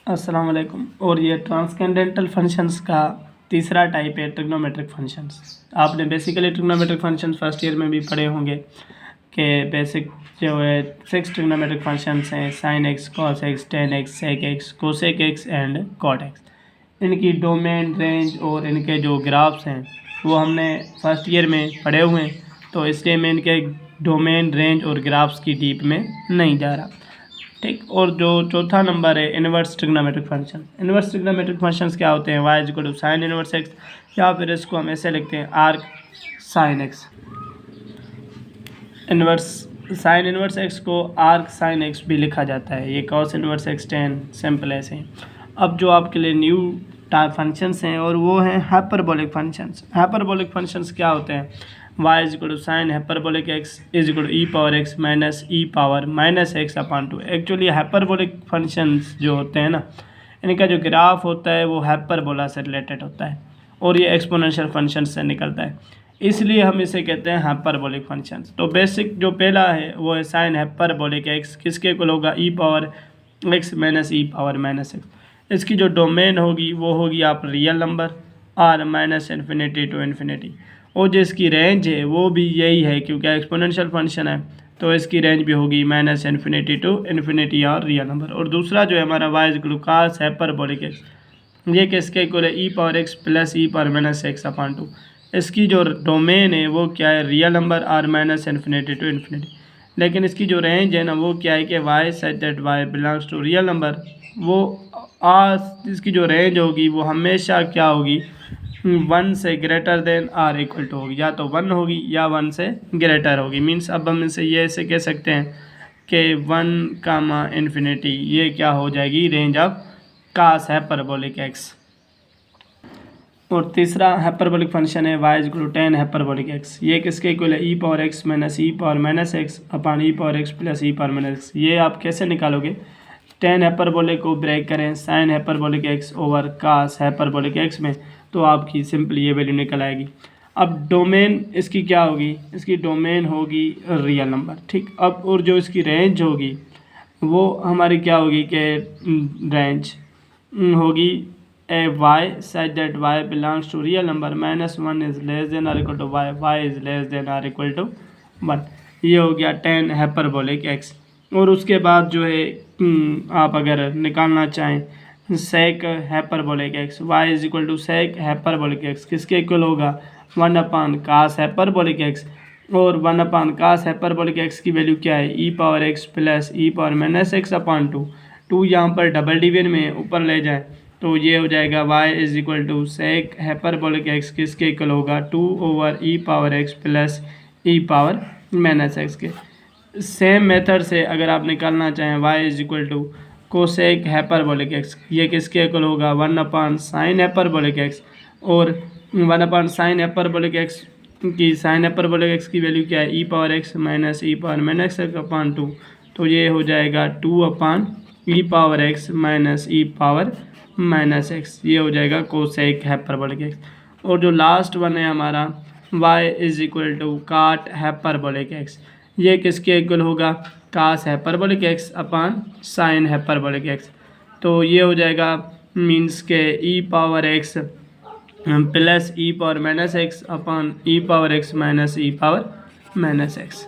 अस्सलाम वालेकुम। और ये ट्रांसकेंडेंटल फंक्शंस का तीसरा टाइप है ट्रिग्नोमेट्रिक फंक्शंस। आपने basically trigonometric functions first year में भी पढ़े होंगे कि बेसिक जो है 6 ट्रिग्नोमेट्रिक फंक्शंस हैं, sine x, cos x, tan x, sec x, cosec x and cot x. इनकी डोमेन, रेंज और इनके जो ग्राफ्स हैं वो हमने फर्स्ट ईयर में पढ़े हुए हैं, तो इसलिए मैं इनके डोमेन, रेंज और ग्राफ्स की डीप में नहीं जा रहा। ठीक। और जो चौथा नंबर है inverse trigonometric function. Inverse trigonometric functions क्या होते हैं? Y is equal to sine inverse x, या फिर इसको हम ऐसे लिखते हैं arc sine x. Inverse sine inverse x को आर्क साइन एक्स भी लिखा जाता है। ये cos inverse x tan, simple ऐसे हैं। अब जो आपके लिए न्यू टाइप फंक्शंस हैं और वो हैं हाइपरबोलिक फंक्शंस। हाइपरबोलिक फंक्शंस क्या होते हैं? Y is equal to sine hyperbolic x is equal to e power x minus e power minus x upon two. Actually hyperbolic functions जो होते हैं ना, इनका जो ग्राफ होता है वो हाइपरबोला से रिलेटेड होता है और ये एक्सपोनेंशियल फंक्शन से निकलता है, इसलिए हम इसे कहते हैं हाइपरबोलिक फंक्शंस। तो बेसिक जो पहला है वो है साइन हाइपरबोलिक एक्स, किसके इक्वल होगा? E power x minus e power minus x. इसकी जो डोमेन होगी वो होगी आप real number R minus infinity to infinity, और जो इसकी रेंज है वो भी यही है क्योंकि एक्सपोनेंशियल फंक्शन है, तो इसकी रेंज भी होगी माइनस इन्फिनिटी टू इन्फिनिटी और रियल नंबर। और दूसरा जो है हमारा वाई इज ग्लूकास हाइपरबोलिक एक्स, ये किसके इक्वल है? E power x plus e power minus x upon two. इसकी जो डोमेन है वो क्या है? Real number R minus infinity to infinity. लेकिन इसकी जो रेंज है ना वो क्या है कि y such that y belongs to real number, वो इसकी जो रेंज होगी वो हमेशा क्या होगी? 1 से greater than or equal to होगी, या तो 1 होगी या 1 से ग्रेटर होगी। मीन्स अब हम इसे ये ऐसे कह सकते हैं कि 1 कामा इन्फिनिटी, ये क्या हो जाएगी? Range of cos hyperbolic x. और तीसरा हाइपरबोलिक फंक्शन है y is equal to tan hyperbolic x. ये किसके इक्वल है? E power x minus e power minus x upon e power x plus e power minus x. ये आप कैसे निकालोगे? टेन हाइपरबोलिक को ब्रेक करें sine hyperbolic x over cos hyperbolic x में, तो आपकी सिंपल ये वैल्यू निकल आएगी। अब डोमेन इसकी क्या होगी? इसकी डोमेन होगी रियल नंबर। ठीक। अब और जो इसकी रेंज होगी वो हमारी क्या होगी कि रेंज होगी a y such that y belongs to real number minus 1 is less than or equal to y, y is less than or equal to 1। ये हो गया टेन हाइपरबोलिक एक्स। और उसके बाद जो है आप अगर निकालना चाहें sec hyperbolic x, y is equal to sec hyperbolic x किसके इक्वल होगा? 1 अपान कास हाइपरबोलिक एक्स, और 1 अपान कास हाइपरबोलिक एक्स की वैल्यू क्या है? E power x plus e power minus x upon two. Two यहाँ पर double division में ऊपर ले जाए तो ये हो जाएगा y is equal to sec hyperbolic x किसके इक्वल होगा? 2 over e power x plus e power minus x के। सेम मेथड से अगर आप निकालना चाहें y is equal to cosec hyperbolic x, ये किसके इक्वल होगा? 1 अपान साइन हाइपरबोलिक एक्स, और 1 अपान साइन हाइपरबोलिक एक्स की साइन हाइपरबोलिक एक्स की वैल्यू क्या है? E power x minus e power minus x upon two, तो ये हो जाएगा 2 upon e power x minus e power minus x. ये हो जाएगा कोसेक हाइपरबोलिक एक्स। और जो लास्ट वन है हमारा y is equal to cot hyperbolic x, ये किसके इक्वल होगा? Cos hyperbolic x upon sine hyperbolic x. तो ये हो जाएगा मीन्स के e power x plus e power minus x upon e power x minus e power minus x.